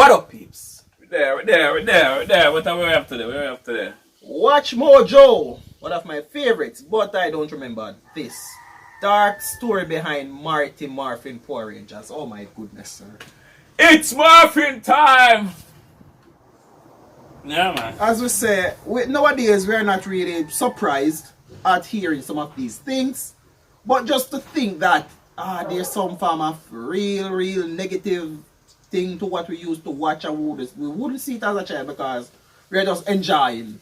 What up, peeps? There. What are we up to there? Watch Mojo, one of my favorites, but I don't remember this. Dark story behind Morphin Power Rangers. Oh my goodness, sir. It's Morphin time! Yeah, man. As we say, nowadays we are not really surprised at hearing some of these things, but just to think that there's some form of real negative thing to what we used to watch and we wouldn't see it as a child because we're just enjoying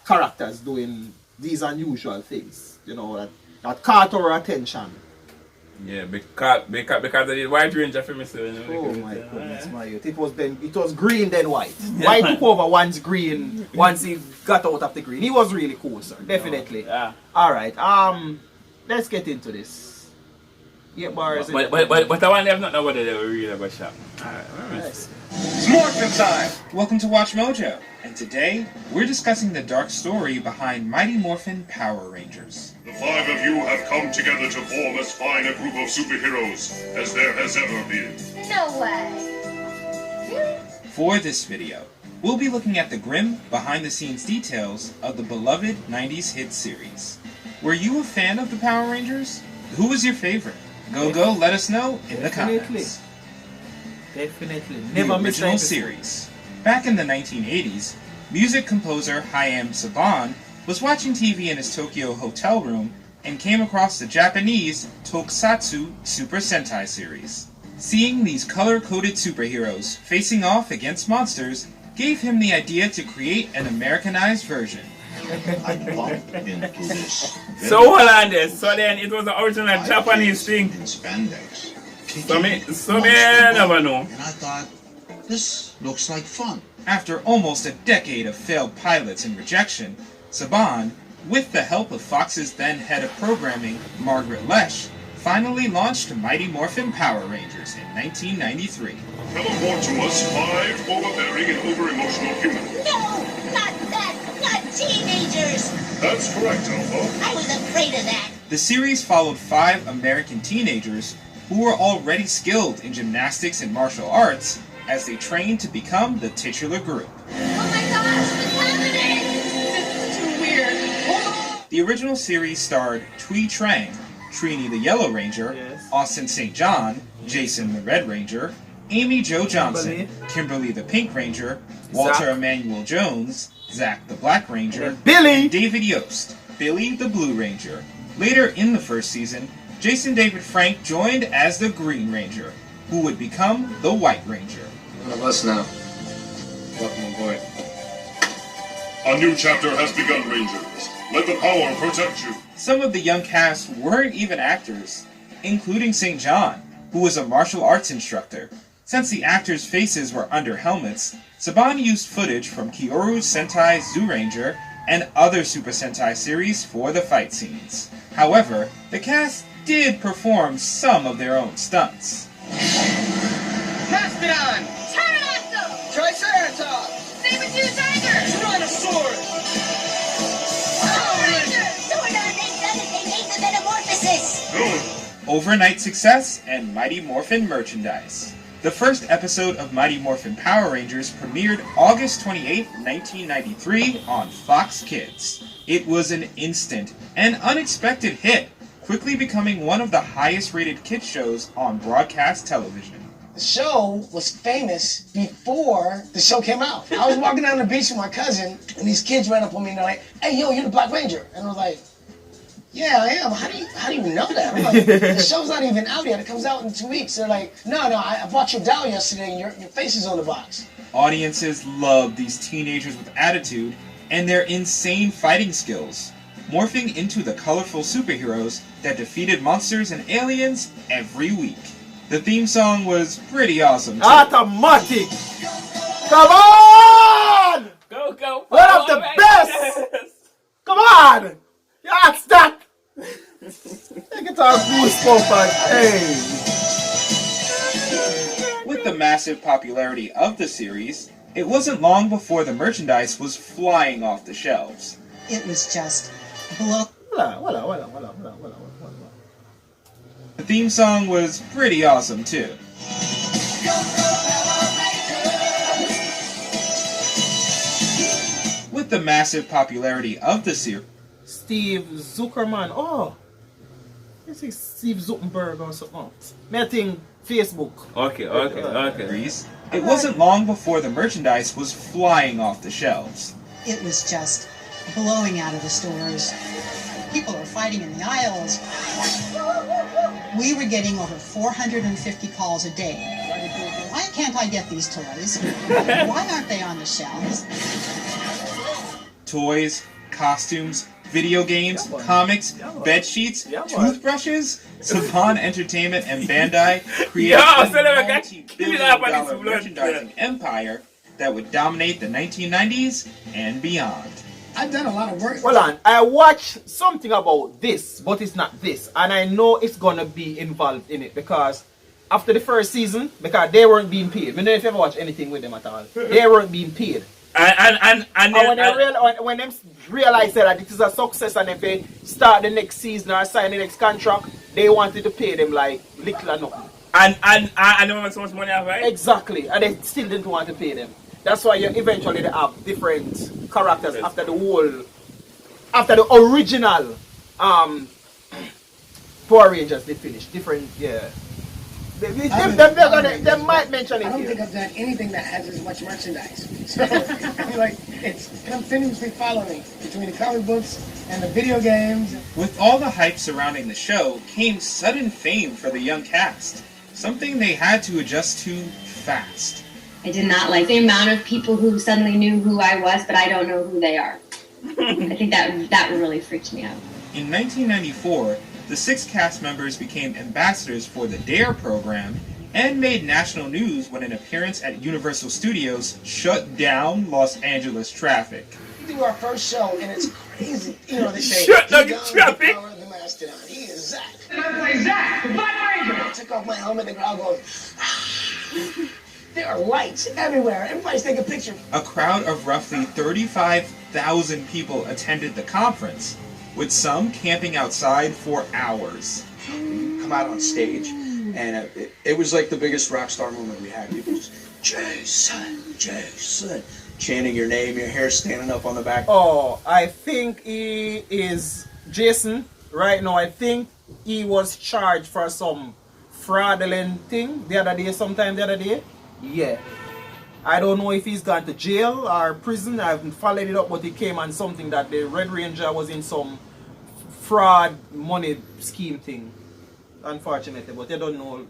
characters doing these unusual things, that caught our attention. Yeah, because of the White Ranger for me. Oh my goodness, my youth. It was green then white. White took over once green, once he got out of the green. He was really cool, sir. Definitely. Yeah. Alright, let's get into this. Yeah, bars. But I want to have nothing about it that we really about shop. Alright, nice. It's Morphin time! Welcome to Watch Mojo, and today we're discussing the dark story behind Mighty Morphin Power Rangers. The five of you have come together to form as fine a group of superheroes as there has ever been. No way. For this video, we'll be looking at the grim, behind-the-scenes details of the beloved 90s hit series. Were you a fan of the Power Rangers? Who was your favorite? Go, let us know in the comments. Definitely. The original series. Back in the 1980s, music composer Hayao Saban was watching TV in his Tokyo hotel room and came across the Japanese Tokusatsu Super Sentai series. Seeing these color-coded superheroes facing off against monsters gave him the idea to create an Americanized version. I bumped into this. So hold on there. So then it was the original Japanese thing. In spandex. So me never know. And I thought, this looks like fun. After almost a decade of failed pilots and rejection, Saban, with the help of Fox's then head of programming, Margaret Lesh, finally launched Mighty Morphin Power Rangers in 1993. Teleport to us five overbearing and over-emotional humans. No, not that. Not teenagers. That's correct, Alpha. I was afraid of that. The series followed 5 American teenagers who were already skilled in gymnastics and martial arts as they trained to become the titular group. Oh my gosh, what's happening? This is too weird. The original series starred Tui Trang, Trini the Yellow Ranger, Yes. Austin St. John, Jason the Red Ranger, Amy Jo Johnson, Kimberly the Pink Ranger, Walter Zach. Emmanuel Jones, Zach the Black Ranger, And Billy! and David Yost, Billy the Blue Ranger. Later in the first season, Jason David Frank joined as the Green Ranger, who would become the White Ranger. One of us now. Welcome aboard. A new chapter has begun, Rangers. Let the power protect you. Some of the young cast weren't even actors, including St. John, who was a martial arts instructor. Since the actors' faces were under helmets, Saban used footage from Kyoru's Sentai Zyuranger and other Super Sentai series for the fight scenes. However, the cast did perform some of their own stunts. Mastodon! Pterodactyl! Triceratops! Saber-tooth tiger! Tyrannosaurus! Power Rangers! Zordon, they've done it! They made the metamorphosis! Good. Overnight success and Mighty Morphin merchandise. The first episode of Mighty Morphin Power Rangers premiered August 28, 1993 on Fox Kids. It was an instant and unexpected hit, quickly becoming one of the highest rated kids shows on broadcast television. The show was famous before the show came out. I was walking down the beach with my cousin, and these kids ran up on me and they're like, "Hey, yo, you're the Black Ranger." And I was like, "Yeah, I am. How do you know that?" I'm like, "The show's not even out yet. It comes out in 2 weeks." They're like, No, I bought your doll yesterday and your face is on the box. Audiences loved these teenagers with attitude and their insane fighting skills, morphing into the colorful superheroes that defeated monsters and aliens every week. The theme song was pretty awesome too. Automatic! Come on! Go. One of the best! Come on! That's that! Take it off, goosebumps. Hey! With the massive popularity of the series, it wasn't long before the merchandise was flying off the shelves. It was just blow. Voila. The theme song was pretty awesome too. with the massive popularity of the series, Steve Zuckerman. Oh, I think Steve Zuckerberg or something. I think Facebook. Okay. it wasn't long before the merchandise was flying off the shelves. It was just blowing out of the stores. People are fighting in the aisles. We were getting over 450 calls a day. Why can't I get these toys? Why aren't they on the shelves? Toys, costumes, video games, comics, bed sheets, toothbrushes. Saban Entertainment and Bandai created a multi-billion-dollar merchandising empire that would dominate the 1990s and beyond. I've done a lot of work. Hold on, I watched something about this, but it's not this, and I know it's gonna be involved in it because after the first season, because they weren't being paid. I don't know if you ever watched anything with them at all. They weren't being paid. And When they realized that it is a success and if they start the next season or sign the next contract, they wanted to pay them like little or nothing. And they want so much money, right? Exactly, and they still didn't want to pay them. That's why you eventually have different characters after the original Power Rangers they finished. Different, yeah. They might mention it I don't here. think I've done anything that has as much merchandise. So, like, it's continuously following between the comic books and the video games. With all the hype surrounding the show came sudden fame for the young cast, something they had to adjust to fast. I did not like the amount of people who suddenly knew who I was, but I don't know who they are. I think that really freaked me out. In 1994, the 6 cast members became ambassadors for the DARE program and made national news when an appearance at Universal Studios shut down Los Angeles traffic. We do our first show, and it's crazy. You know, they say, Shut down "He the down traffic." the power of the mastodon. He is Zach. And I play Zach, the Black Ranger. I took off my helmet, the crowd goes, ah. There are lights everywhere. Everybody's taking pictures. A crowd of roughly 35,000 people attended the conference, with some camping outside for hours. Come out on stage, and it was like the biggest rock star moment we had. People just, Jason, chanting your name, your hair standing up on the back. Oh, I think he is Jason right now. I think he was charged for some fraudulent thing the other day. Yeah. I don't know if he's gone to jail or prison. I haven't followed it up, but he came on something that the Red Ranger was in some fraud money scheme thing. Unfortunately, but I don't know.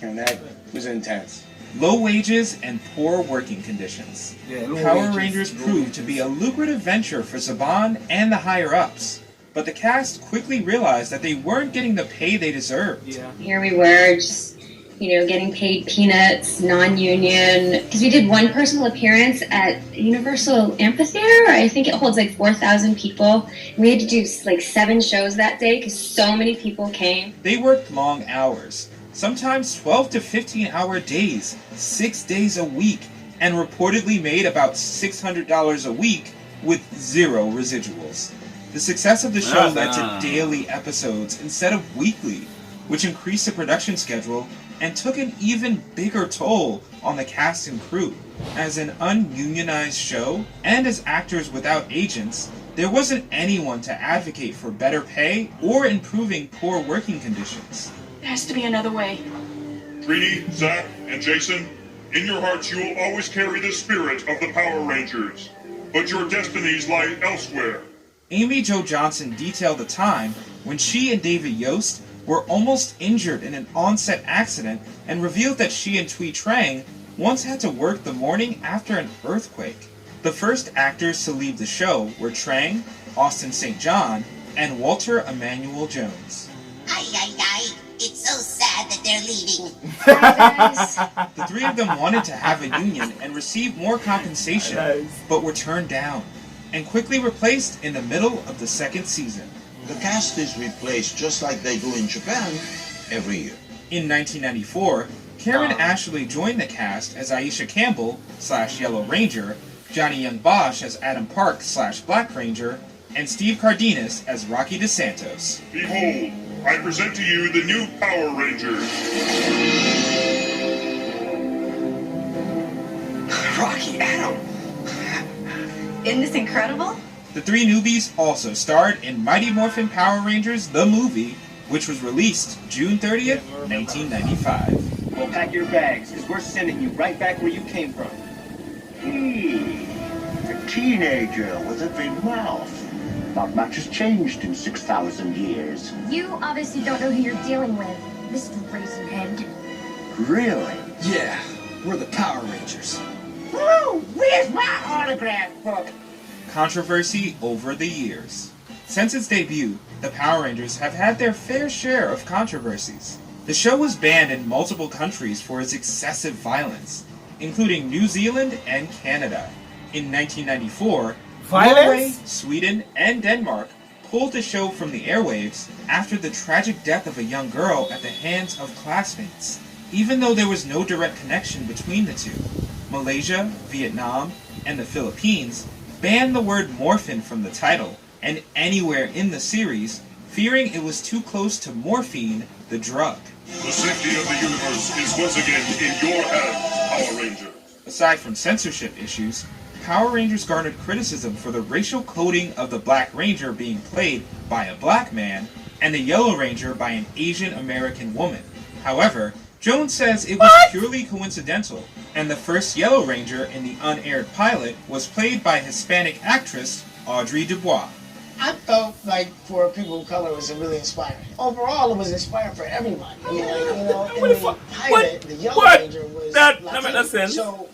And that was intense. Low wages and poor working conditions. Power Rangers proved to be a lucrative venture for Saban and the higher-ups. But the cast quickly realized that they weren't getting the pay they deserved. Yeah. Here we were, just, getting paid peanuts, non-union. Because we did one personal appearance at Universal Amphitheater. I think it holds like 4,000 people. We had to do like 7 shows that day because so many people came. They worked long hours, sometimes 12 to 15-hour days, 6 days a week, and reportedly made about $600 a week with 0 residuals. The success of the show led to daily episodes instead of weekly, which increased the production schedule and took an even bigger toll on the cast and crew. As an ununionized show, and as actors without agents, there wasn't anyone to advocate for better pay or improving poor working conditions. There has to be another way. Trini, Zach, and Jason, in your hearts you will always carry the spirit of the Power Rangers, but your destinies lie elsewhere. Amy Jo Johnson detailed the time when she and David Yost were almost injured in an on-set accident and revealed that she and Thuy Trang once had to work the morning after an earthquake. The first actors to leave the show were Trang, Austin St. John, and Walter Emmanuel Jones. Ay. It's so sad that they're leaving. The 3 of them wanted to have a union and receive more compensation, but were turned down, and quickly replaced in the middle of the 2nd season. The cast is replaced just like they do in Japan every year. In 1994, Karen Ashley joined the cast as Aisha Campbell / Yellow Ranger, Johnny Young Bosch as Adam Park / Black Ranger, and Steve Cardenas as Rocky DeSantos. Behold, I present to you the new Power Rangers. Rocky, Adam. Isn't this incredible? The three newbies also starred in Mighty Morphin Power Rangers the movie, which was released June 30th, 1995. Well, pack your bags, because we're sending you right back where you came from. A teenager with a big mouth. Not much has changed in 6,000 years. You obviously don't know who you're dealing with, Mr. Razorhead. Really? Yeah, we're the Power Rangers. Woo! Where's my autograph book? Controversy over the years. Since its debut, the Power Rangers have had their fair share of controversies. The show was banned in multiple countries for its excessive violence, including New Zealand and Canada. In 1994, Norway, Sweden, and Denmark pulled the show from the airwaves after the tragic death of a young girl at the hands of classmates, even though there was no direct connection between the two. Malaysia, Vietnam, and the Philippines banned the word Morphin from the title and anywhere in the series, fearing it was too close to morphine, the drug. The safety of the universe is once again in your hands, Power Ranger. Aside from censorship issues, Power Rangers garnered criticism for the racial coding of the Black Ranger being played by a black man and the Yellow Ranger by an Asian American woman. However, Jones says it was purely coincidental, and the first Yellow Ranger in the unaired pilot was played by Hispanic actress Audrey Dubois. I felt like for people of color it was really inspiring. Overall, it was inspiring for everybody. I mean, like, you know, in the pilot, the Yellow Ranger was that Latino. makes no sense. So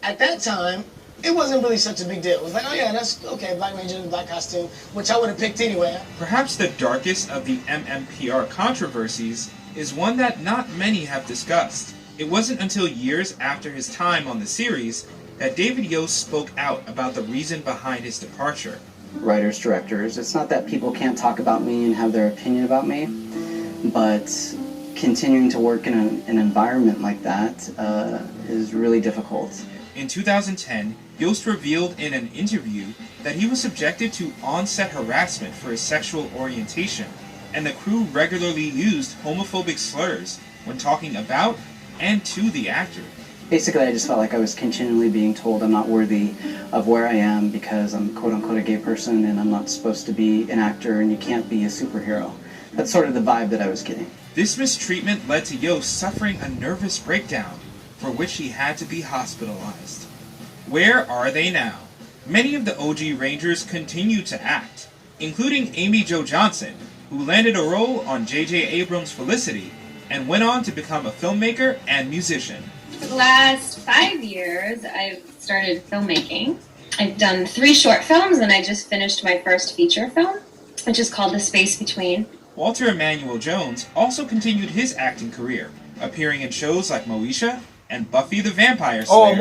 at that time, it wasn't really such a big deal. It was like, oh yeah, that's okay, Black Ranger in a black costume, which I would have picked anyway. Perhaps the darkest of the MMPR controversies is one that not many have discussed. It wasn't until years after his time on the series that David Yost spoke out about the reason behind his departure. Writers, directors, it's not that people can't talk about me and have their opinion about me, but continuing to work in an environment like that is really difficult. In 2010, Yost revealed in an interview that he was subjected to on-set harassment for his sexual orientation, and the crew regularly used homophobic slurs when talking about and to the actor. Basically, I just felt like I was continually being told I'm not worthy of where I am because I'm quote-unquote a gay person and I'm not supposed to be an actor and you can't be a superhero. That's sort of the vibe that I was getting. This mistreatment led to Yost suffering a nervous breakdown, for which he had to be hospitalized. Where are they now? Many of the OG Rangers continue to act, including Amy Jo Johnson, who landed a role on J.J. Abrams' Felicity and went on to become a filmmaker and musician. For the last 5 years, I've started filmmaking. I've done 3 short films, and I just finished my first feature film, which is called The Space Between. Walter Emmanuel Jones also continued his acting career, appearing in shows like Moesha and Buffy the Vampire Slayer,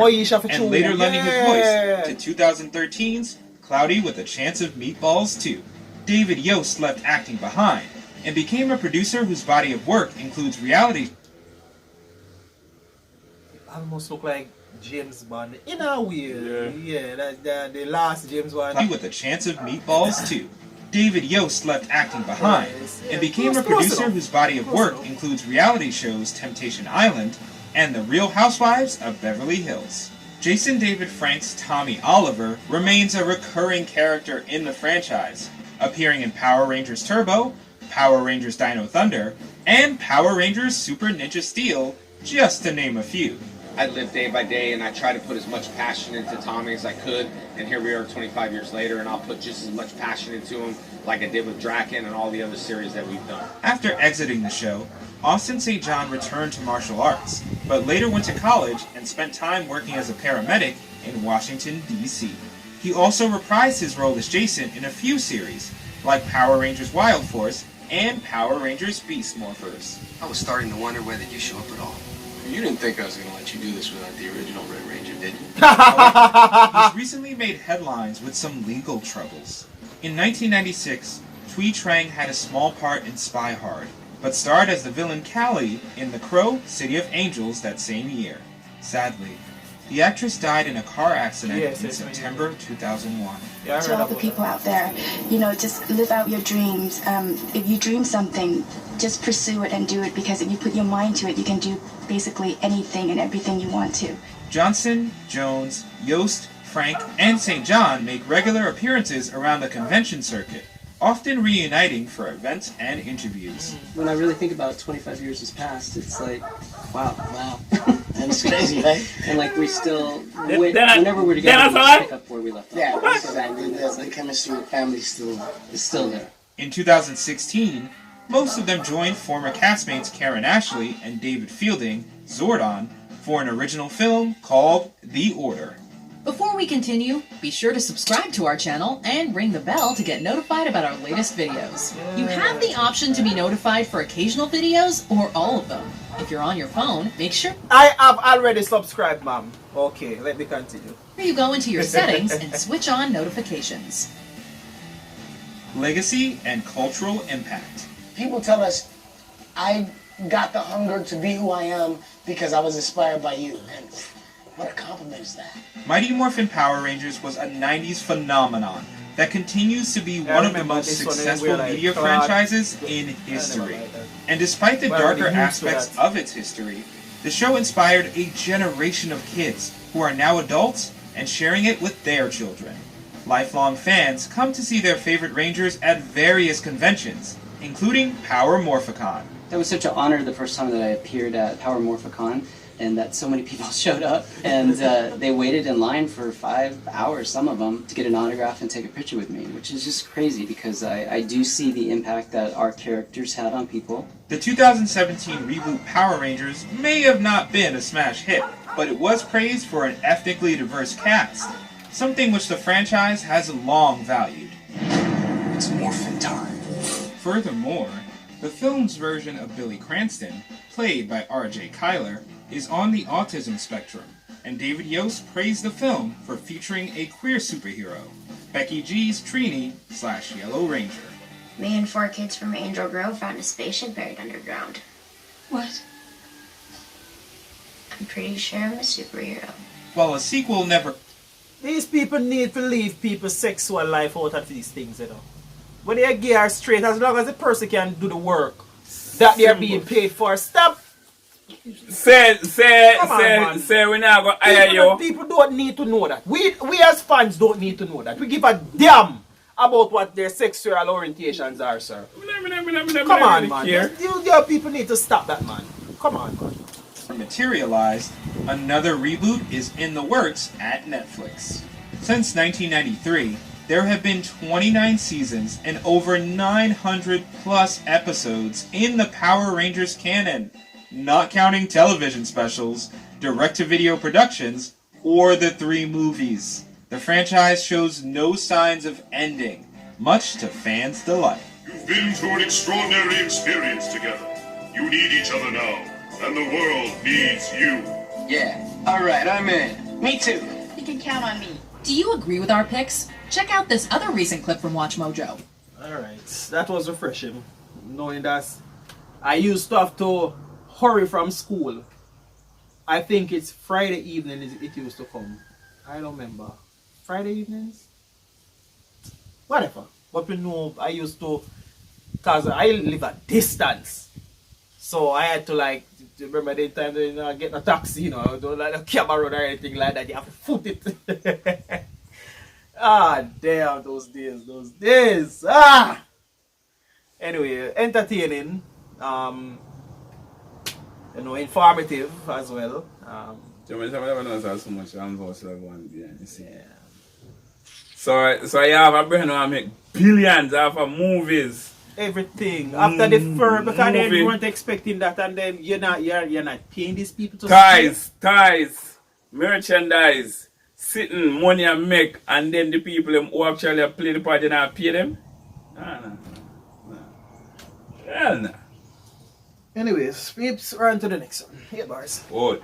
and later lending his voice to 2013's Cloudy with a Chance of Meatballs 2. David Yost left acting behind and became a producer whose body of work includes reality. Almost look like James Bond in a way. Yeah, the last James Bond. With a Chance of Meatballs 2. David Yost left acting behind and became a producer whose body of work includes reality shows Temptation Island and The Real Housewives of Beverly Hills. Jason David Frank's Tommy Oliver remains a recurring character in the franchise, appearing in Power Rangers Turbo, Power Rangers Dino Thunder, and Power Rangers Super Ninja Steel, just to name a few. I live day by day and I try to put as much passion into Tommy as I could, and here we are 25 years later and I'll put just as much passion into him like I did with Draken and all the other series that we've done. After exiting the show, Austin St. John returned to martial arts, but later went to college and spent time working as a paramedic in Washington, D.C. He also reprised his role as Jason in a few series, like Power Rangers Wild Force and Power Rangers Beast Morphers. I was starting to wonder whether you show up at all. You didn't think I was going to let you do this without the original Red Ranger, did you? He's recently made headlines with some legal troubles. In 1996, Thuy Trang had a small part in Spy Hard, but starred as the villain Callie in The Crow, City of Angels that same year. Sadly, the actress died in a car accident in September 2001. To all the people out there, just live out your dreams. If you dream something, just pursue it and do it, because if you put your mind to it, you can do basically anything and everything you want to. Johnson, Jones, Yost, Frank, and St. John make regular appearances around the convention circuit, often reuniting for events and interviews. When I really think about 25 years has passed, it's like, wow. And it's crazy, right? And like we still, whenever we're together, we pick up where we left off. Yeah, exactly. The chemistry with family is still there. In 2016, most of them joined former castmates Karen Ashley and David Fielding, Zordon, for an original film called The Order. Before we continue, be sure to subscribe to our channel and ring the bell to get notified about our latest videos. You have the option to be notified for occasional videos or all of them. If you're on your phone, make sure I have already subscribed, ma'am. Okay, let me continue. you go into your settings and switch on notifications. Legacy and cultural impact. People tell us, I got the hunger to be who I am because I was inspired by you. And what a compliment is that? Mighty Morphin Power Rangers was a 90s phenomenon that continues to be one of the most successful media franchises in history. And despite the darker aspects of its history, the show inspired a generation of kids who are now adults and sharing it with their children. Lifelong fans come to see their favorite Rangers at various conventions, including Power Morphicon. That was such an honor the first time that I appeared at Power Morphicon, and that so many people showed up, and they waited in line for 5 hours, some of them, to get an autograph and take a picture with me, which is just crazy because I do see the impact that our characters had on people. The 2017 reboot Power Rangers may have not been a smash hit, but it was praised for an ethnically diverse cast, something which the franchise has long valued. It's Morphin time. Furthermore, the film's version of Billy Cranston, played by R.J. Kyler, is on the autism spectrum, and David Yost praised the film for featuring a queer superhero, Becky G's Trini/Yellow Ranger. Me and 4 kids from Angel Grove found a spaceship buried underground. What? I'm pretty sure I'm a superhero. While a sequel never... These people need to leave people's sexual life out of these things, you know. When they are gay or straight, as long as the person can do the work that they are being paid for, stop. Say we're not going to hire you. People don't need to know that. We as fans don't need to know that. We give a damn about what their sexual orientations are, sir. Come on, man. You people need to stop that, man. Come on, man. Materialized, another reboot is in the works at Netflix. Since 1993, there have been 29 seasons and over 900 plus episodes in the Power Rangers canon, not counting television specials, direct-to-video productions, or the 3 movies. The franchise shows no signs of ending, much to fans' delight. You've been through an extraordinary experience together. You need each other now, and the world needs you. Yeah, alright, I'm in. Me too. You can count on me. Do you agree with our picks? Check out this other recent clip from Watch Mojo. Alright, that was refreshing. Knowing that I used to have to hurry from school. I think it's Friday evening it used to come. I don't remember. Friday evenings? Whatever. But you know, I used to, because I live at distance. So I had to like, remember the time that I get a taxi, you know, don't like a cab road or anything like that. You have to foot it. Ah, damn, those days. Ah! Anyway, entertaining. You know, informative as well. So you have a brain who make billions off of movies. Everything after the firm, because then you weren't expecting that, and then you're not paying these people to ties, merchandise, sitting money and make, and then the people who actually play the part, they not pay them. No. Hell no. Anyways, we're on to the next one. Yeah, boys. Good.